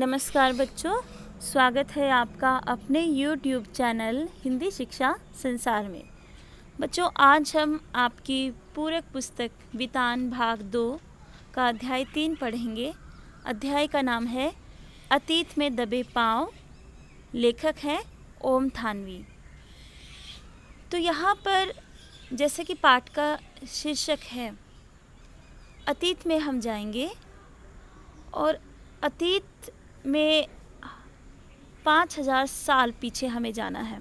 नमस्कार बच्चों, स्वागत है आपका अपने YouTube चैनल हिंदी शिक्षा संसार में। बच्चों, आज हम आपकी पूरक पुस्तक वितान भाग 2 का अध्याय 3 पढ़ेंगे। अध्याय का नाम है अतीत में दबे पाँव। लेखक है ओम थानवी। तो यहाँ पर जैसे कि पाठ का शीर्षक है अतीत में हम जाएंगे और अतीत में 5000 साल पीछे हमें जाना है।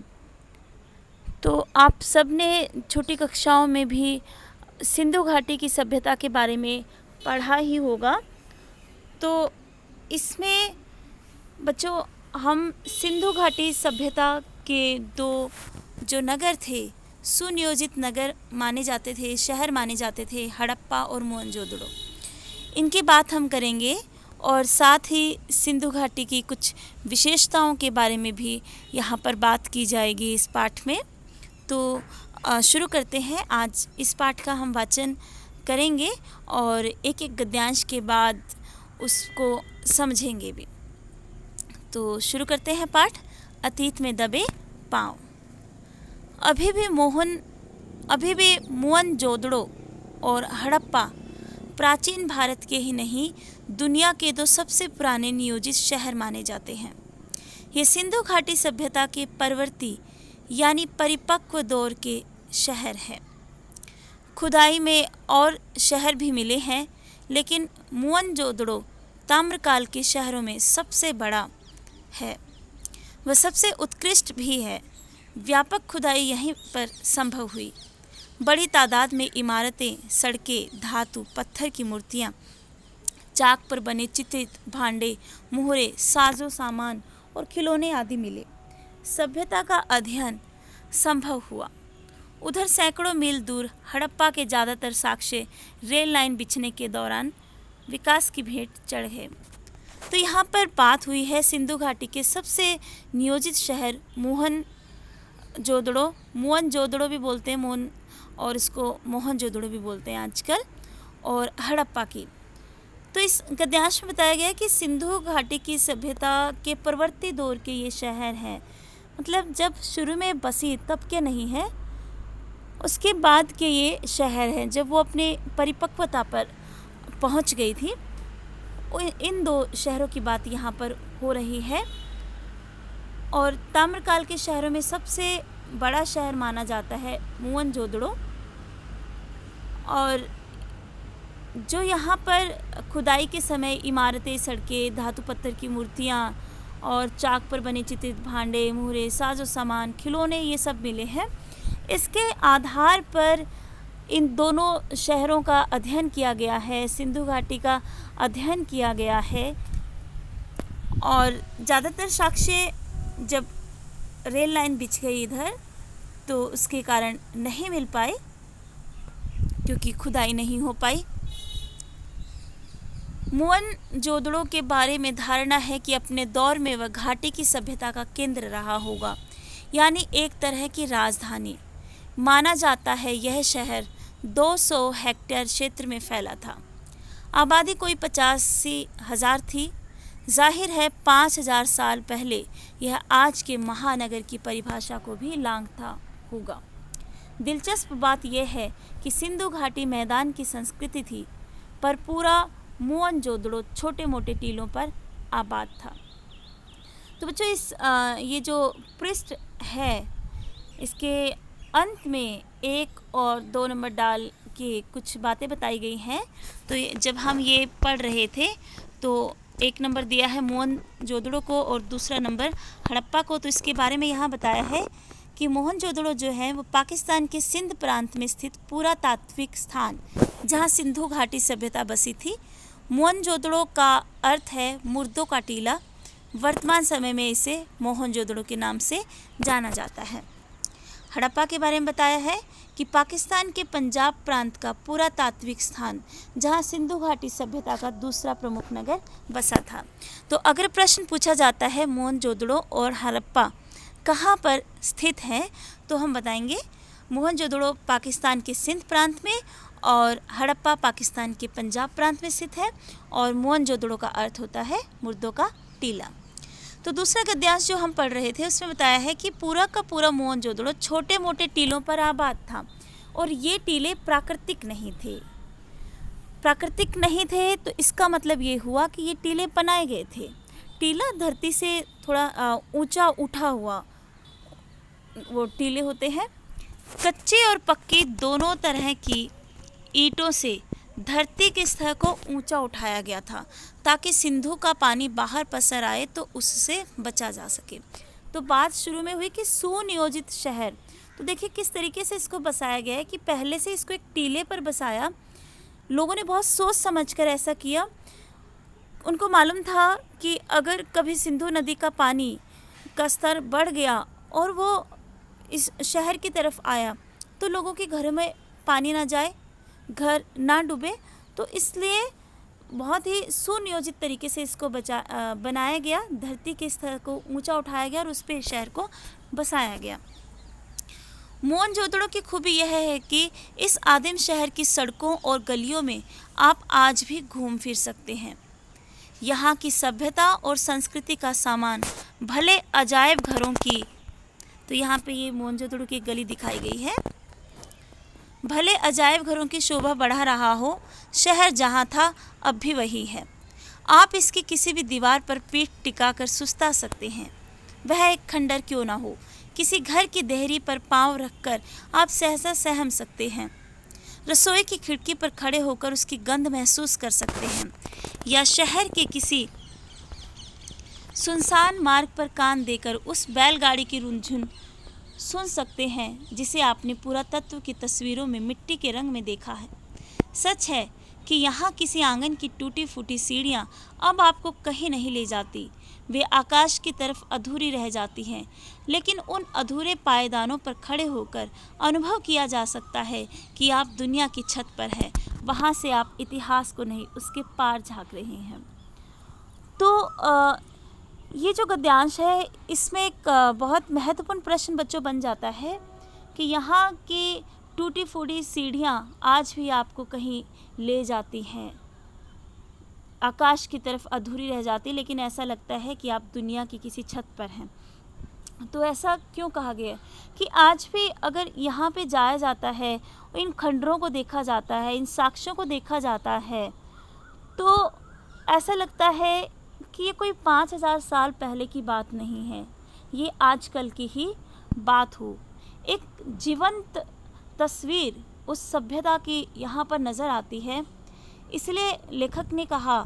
तो आप सब ने छोटी कक्षाओं में भी सिंधु घाटी की सभ्यता के बारे में पढ़ा ही होगा। तो इसमें बच्चों हम सिंधु घाटी सभ्यता के दो जो नगर थे, सुनियोजित नगर माने जाते थे, शहर माने जाते थे, हड़प्पा और मोहनजोदड़ो, इनकी बात हम करेंगे और साथ ही सिंधु घाटी की कुछ विशेषताओं के बारे में भी यहाँ पर बात की जाएगी इस पाठ में। तो शुरू करते हैं। आज इस पाठ का हम वाचन करेंगे और एक एक गद्यांश के बाद उसको समझेंगे भी। तो शुरू करते हैं पाठ। अतीत में दबे पाँव। अभी भी मोहनजोदड़ो और हड़प्पा प्राचीन भारत के ही नहीं, दुनिया के दो सबसे पुराने नियोजित शहर माने जाते हैं। ये सिंधु घाटी सभ्यता के परवर्ती यानी परिपक्व दौर के शहर हैं। खुदाई में और शहर भी मिले हैं, लेकिन मोहनजोदड़ो ताम्रकाल के शहरों में सबसे बड़ा है। वह सबसे उत्कृष्ट भी है। व्यापक खुदाई यहीं पर संभव हुई। बड़ी तादाद में इमारतें, सड़कें, धातु, पत्थर की मूर्तियाँ, चाक पर बने चित्रित भांडे, मुहरे, साजो सामान और खिलौने आदि मिले। सभ्यता का अध्ययन संभव हुआ। उधर सैकड़ों मील दूर हड़प्पा के ज़्यादातर साक्ष्य रेल लाइन बिछने के दौरान विकास की भेंट चढ़ गए। तो यहाँ पर बात हुई है सिंधु घाटी के सबसे नियोजित शहर मोहनजोदड़ो भी बोलते हैं, और इसको मोहनजोदड़ो भी बोलते हैं आजकल, और हड़प्पा की। तो इस गद्यांश में बताया गया है कि सिंधु घाटी की सभ्यता के परवर्ती दौर के ये शहर हैं। मतलब जब शुरू में बसी तब के नहीं है, उसके बाद के ये शहर हैं, जब वो अपने परिपक्वता पर पहुंच गई थी। इन दो शहरों की बात यहाँ पर हो रही है। और ताम्रकाल के शहरों में सबसे बड़ा शहर माना जाता है मोहनजोदड़ो। और जो यहाँ पर खुदाई के समय इमारतें, सड़कें, धातु पत्थर की मूर्तियाँ और चाक पर बने चित्रित भांडे, मुहरे, साजो सामान, खिलौने, ये सब मिले हैं। इसके आधार पर इन दोनों शहरों का अध्ययन किया गया है, सिंधु घाटी का अध्ययन किया गया है। और ज़्यादातर साक्ष्य जब रेल लाइन बिछ गई इधर, तो उसके कारण नहीं मिल पाए, क्योंकि खुदाई नहीं हो पाई। मोहनजोदड़ो के बारे में धारणा है कि अपने दौर में वह घाटी की सभ्यता का केंद्र रहा होगा, यानी एक तरह की राजधानी। माना जाता है यह शहर 200 हेक्टेयर क्षेत्र में फैला था। आबादी कोई 85,000 थी। जाहिर है 5000 साल पहले यह आज के महानगर की परिभाषा को भी लांघता होगा। दिलचस्प बात यह है कि सिंधु घाटी मैदान की संस्कृति थी, पर पूरा मोहनजोदड़ो छोटे मोटे टीलों पर आबाद था। तो बच्चों, ये जो पृष्ठ है, इसके अंत में 1 और 2 नंबर डाल के कुछ बातें बताई गई हैं। तो जब हम ये पढ़ रहे थे तो 1 नंबर दिया है मोहनजोदड़ो को और दूसरा नंबर हड़प्पा को। तो इसके बारे में यहाँ बताया है कि मोहनजोदड़ो जो है वो पाकिस्तान के सिंध प्रांत में स्थित पुरातात्विक स्थान, जहाँ सिंधु घाटी सभ्यता बसी थी। मोहनजोदड़ो का अर्थ है मुर्दों का टीला। वर्तमान समय में इसे मोहनजोदड़ो के नाम से जाना जाता है। हड़प्पा के बारे में बताया है कि पाकिस्तान के पंजाब प्रांत का पुरातात्विक स्थान, जहां सिंधु घाटी सभ्यता का दूसरा प्रमुख नगर बसा था। तो अगर प्रश्न पूछा जाता है मोहनजोदड़ो और हड़प्पा कहाँ पर स्थित हैं, तो हम बताएंगे मोहनजोदड़ो पाकिस्तान के सिंध प्रांत में और हड़प्पा पाकिस्तान के पंजाब प्रांत में स्थित है। और मोहनजोदड़ो का अर्थ होता है मुर्दों का टीला। तो दूसरा गद्यांश जो हम पढ़ रहे थे उसमें बताया है कि पूरा का पूरा मोहनजोदड़ो छोटे मोटे टीलों पर आबाद था और ये टीले प्राकृतिक नहीं थे। प्राकृतिक नहीं थे तो इसका मतलब ये हुआ कि ये टीले बनाए गए थे। टीला धरती से थोड़ा ऊंचा उठा हुआ वो टीले होते हैं। कच्चे और पक्के दोनों तरह की ईंटों से धरती के स्तर को ऊंचा उठाया गया था ताकि सिंधु का पानी बाहर पसर आए तो उससे बचा जा सके। तो बात शुरू में हुई कि सुनियोजित शहर। तो देखिए किस तरीके से इसको बसाया गया है कि पहले से इसको एक टीले पर बसाया। लोगों ने बहुत सोच समझकर ऐसा किया। उनको मालूम था कि अगर कभी सिंधु नदी का पानी का स्तर बढ़ गया और वो इस शहर की तरफ आया तो लोगों के घरों में पानी ना जाए, घर ना डूबे। तो इसलिए बहुत ही सुनियोजित तरीके से इसको बनाया गया, धरती के स्तर को ऊंचा उठाया गया और उस पर शहर को बसाया गया। मोहनजोदड़ो की खूबी यह है कि इस आदिम शहर की सड़कों और गलियों में आप आज भी घूम फिर सकते हैं। यहाँ की सभ्यता और संस्कृति का सामान भले अजायब घरों की, तो यहाँ पे ये मोहनजोदड़ो की गली दिखाई गई है, भले अजायब घरों की शोभा बढ़ा रहा हो, शहर जहाँ था अब भी वही है। आप इसकी किसी भी दीवार पर पीठ टिकाकर सुस्ता सकते हैं, वह एक खंडर क्यों ना हो। किसी घर की देहरी पर पांव रखकर आप सहसा सहम सकते हैं। रसोई की खिड़की पर खड़े होकर उसकी गंध महसूस कर सकते हैं, या शहर के किसी सुनसान मार्ग पर कान देकर उस बैलगाड़ी की रुनझुन सुन सकते हैं जिसे आपने पुरातत्व की तस्वीरों में मिट्टी के रंग में देखा है। सच है कि यहाँ किसी आंगन की टूटी फूटी सीढ़ियाँ अब आपको कहीं नहीं ले जाती, वे आकाश की तरफ अधूरी रह जाती हैं, लेकिन उन अधूरे पायदानों पर खड़े होकर अनुभव किया जा सकता है कि आप दुनिया की छत पर हैं, वहाँ से आप इतिहास को नहीं उसके पार झांक रहे हैं। तो ये जो गद्यांश है इसमें एक बहुत महत्वपूर्ण प्रश्न बच्चों बन जाता है कि यहाँ की टूटी फूटी सीढ़ियाँ आज भी आपको कहीं ले जाती हैं, आकाश की तरफ अधूरी रह जाती, लेकिन ऐसा लगता है कि आप दुनिया की किसी छत पर हैं। तो ऐसा क्यों कहा गया है कि आज भी अगर यहाँ पे जाया जाता है, इन खंडरों को देखा जाता है, इन साक्ष्यों को देखा जाता है, तो ऐसा लगता है कि ये कोई 5000 साल पहले की बात नहीं है, ये आजकल की ही बात हो। एक जीवंत तस्वीर उस सभ्यता की यहाँ पर नज़र आती है। इसलिए लेखक ने कहा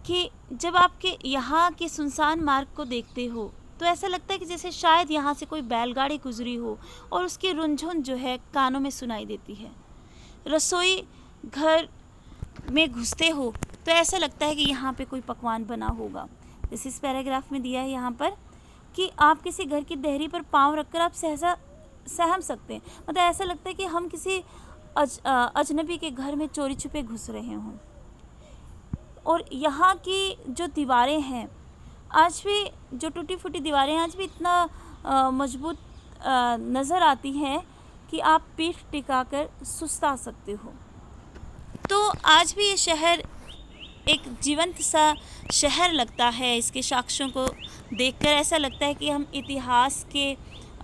कि जब आपके यहाँ के सुनसान मार्ग को देखते हो तो ऐसा लगता है कि जैसे शायद यहाँ से कोई बैलगाड़ी गुजरी हो और उसकी रुनझुन जो है कानों में सुनाई देती है। रसोई घर में घुसते हो तो ऐसा लगता है कि यहाँ पे कोई पकवान बना होगा। जैसे इस पैराग्राफ में दिया है यहाँ पर कि आप किसी घर की देहरी पर पाँव रखकर आप सहसा सहम सकते हैं, मतलब ऐसा लगता है कि हम किसी अजनबी के घर में चोरी छुपे घुस रहे हों। और यहाँ की जो दीवारें हैं आज भी, जो टूटी फूटी दीवारें आज भी इतना मजबूत नज़र आती हैं कि आप पीठ टिकाकर सुस्ता सकते हो। तो आज भी ये शहर एक जीवंत सा शहर लगता है। इसके साक्ष्यों को देखकर ऐसा लगता है कि हम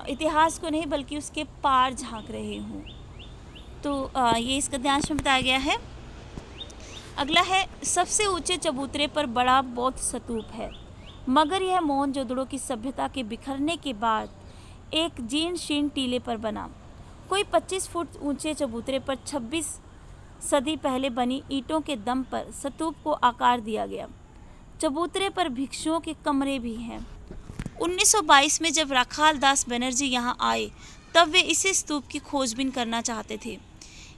इतिहास को नहीं बल्कि उसके पार झांक रहे हों। तो ये इस गद्यांश में बताया गया है। अगला है, सबसे ऊंचे चबूतरे पर बड़ा बौद्ध स्तूप है, मगर यह मोहनजोदड़ो की सभ्यता के बिखरने के बाद एक जीर्ण शीर्ण टीले पर बना। कोई 25 फुट ऊंचे चबूतरे पर 26 सदी पहले बनी ईंटों के दम पर स्तूप को आकार दिया गया। चबूतरे पर भिक्षुओं के कमरे भी हैं। 1922 में जब राखाल दास बनर्जी यहाँ आए तब वे इसी स्तूप की खोजबीन करना चाहते थे।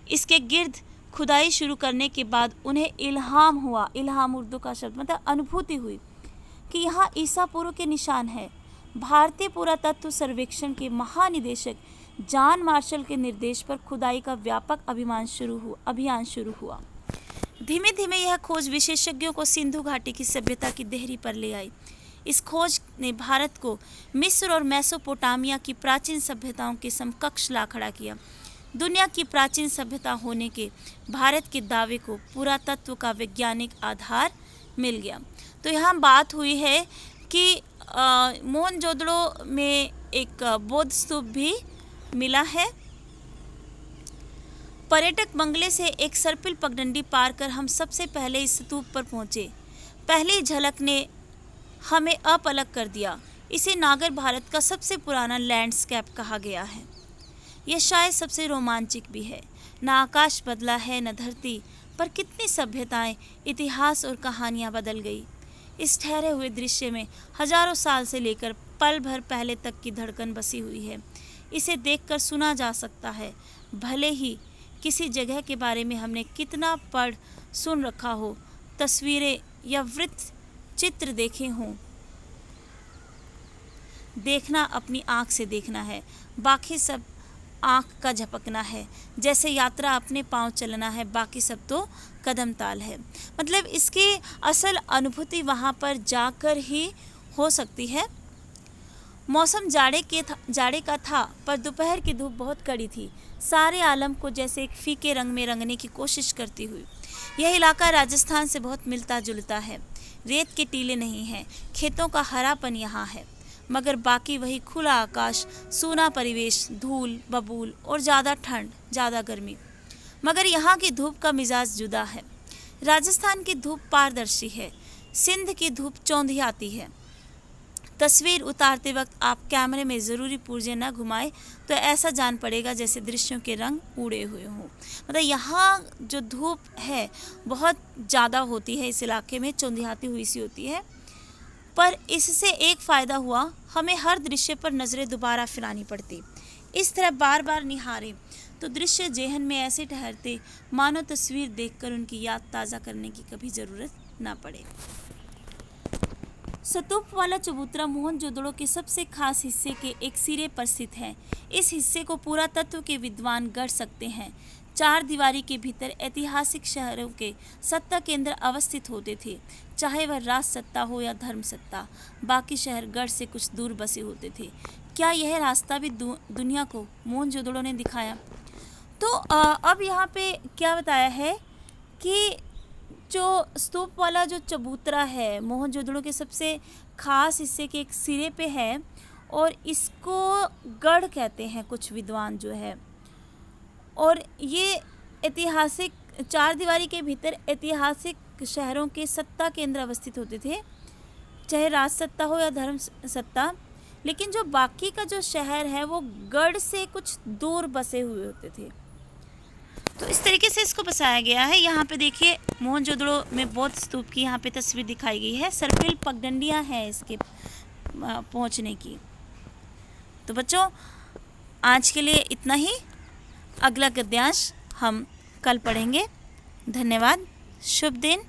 इसके गिर्द खुदाई शुरू करने के बाद उन्हें इल्हाम हुआ, इल्हाम उर्दू का शब्द मतलब अनुभूति हुई, कि यहाँ ईसा पूर्व के निशान है। भारतीय पुरातत्व सर्वेक्षण के महानिदेशक जॉन मार्शल के निर्देश पर खुदाई का व्यापक अभियान शुरू हुआ। धीमे धीमे यह खोज विशेषज्ञों को सिंधु घाटी की सभ्यता की देहरी पर ले आई। इस खोज ने भारत को मिस्र और मेसोपोटामिया की प्राचीन सभ्यताओं के समकक्ष ला खड़ा किया। दुनिया की प्राचीन सभ्यता होने के भारत के दावे को पुरातत्व का वैज्ञानिक आधार मिल गया। तो यहाँ बात हुई है कि मोहनजोदड़ो में एक बौद्ध स्तूप भी मिला है। पर्यटक बंगले से एक सर्पिल पगडंडी पार कर हम सबसे पहले इस स्तूप पर पहुँचे। पहली झलक ने हमें अपलग कर दिया। इसे नागर भारत का सबसे पुराना लैंडस्केप कहा गया है। यह शायद सबसे रोमांचक भी है। न आकाश बदला है न धरती, पर कितनी सभ्यताएं, इतिहास और कहानियां बदल गई। इस ठहरे हुए दृश्य में हजारों साल से लेकर पल भर पहले तक की धड़कन बसी हुई है। इसे देखकर सुना जा सकता है, भले ही किसी जगह के बारे में हमने कितना पढ़ सुन रखा हो, तस्वीरें या वृत्त चित्र देखे हों। देखना अपनी आँख से देखना है, बाकी सब आँख का झपकना है। जैसे यात्रा अपने पांव चलना है, बाकी सब तो कदम ताल है। मतलब इसकी असल अनुभूति वहाँ पर जाकर ही हो सकती है। मौसम जाड़े का था, पर दोपहर की धूप बहुत कड़ी थी, सारे आलम को जैसे एक फीके रंग में रंगने की कोशिश करती हुई। यह इलाका राजस्थान से बहुत मिलता जुलता है। रेत के टीले नहीं हैं, खेतों का हरापन यहाँ है, मगर बाकी वही खुला आकाश, सूना परिवेश, धूल बबूल और ज़्यादा ठंड, ज़्यादा गर्मी। मगर यहाँ की धूप का मिजाज जुदा है। राजस्थान की धूप पारदर्शी है, सिंध की धूप चौंधी आती है। तस्वीर उतारते वक्त आप कैमरे में ज़रूरी पुर्जे न घुमाएं तो ऐसा जान पड़ेगा जैसे दृश्यों के रंग उड़े हुए हों। मतलब यहाँ जो धूप है बहुत ज़्यादा होती है, इस इलाके में चौंधियाती हुई सी होती है। पर इससे एक फ़ायदा हुआ, हमें हर दृश्य पर नज़रें दोबारा फिरानी पड़ती। इस तरह बार बार निहारें तो दृश्य जेहन में ऐसे ठहरते मानो तस्वीर देखकर उनकी याद ताज़ा करने की कभी ज़रूरत ना पड़े। स्तूप वाला चबूतरा मोहनजोदड़ो के सबसे खास हिस्से के एक सिरे पर स्थित है। इस हिस्से को पुरातत्व के विद्वान गढ़ सकते हैं। चार दीवारी के भीतर ऐतिहासिक शहरों के सत्ता केंद्र अवस्थित होते थे, चाहे वह राज सत्ता हो या धर्म सत्ता। बाकी शहर गढ़ से कुछ दूर बसे होते थे। क्या यह रास्ता भी दुनिया को मोहनजोदड़ो ने दिखाया? तो अब यहाँ पे क्या बताया है कि जो स्तूप वाला जो चबूतरा है मोहनजोदड़ो के सबसे खास हिस्से के एक सिरे पे है, और इसको गढ़ कहते हैं कुछ विद्वान जो है। और ये ऐतिहासिक चार दीवारी के भीतर ऐतिहासिक शहरों के सत्ता केंद्र अवस्थित होते थे, चाहे राज सत्ता हो या धर्म सत्ता। लेकिन जो बाकी का जो शहर है वो गढ़ से कुछ दूर बसे हुए होते थे। तो इस तरीके से इसको बसाया गया है। यहाँ पे देखिए मोहनजोदड़ो में बौद्ध स्तूप की यहाँ पे तस्वीर दिखाई गई है। सर्पिल पगडंडियाँ हैं इसके पहुँचने की। तो बच्चों आज के लिए इतना ही। अगला गद्यांश हम कल पढ़ेंगे। धन्यवाद। शुभ दिन।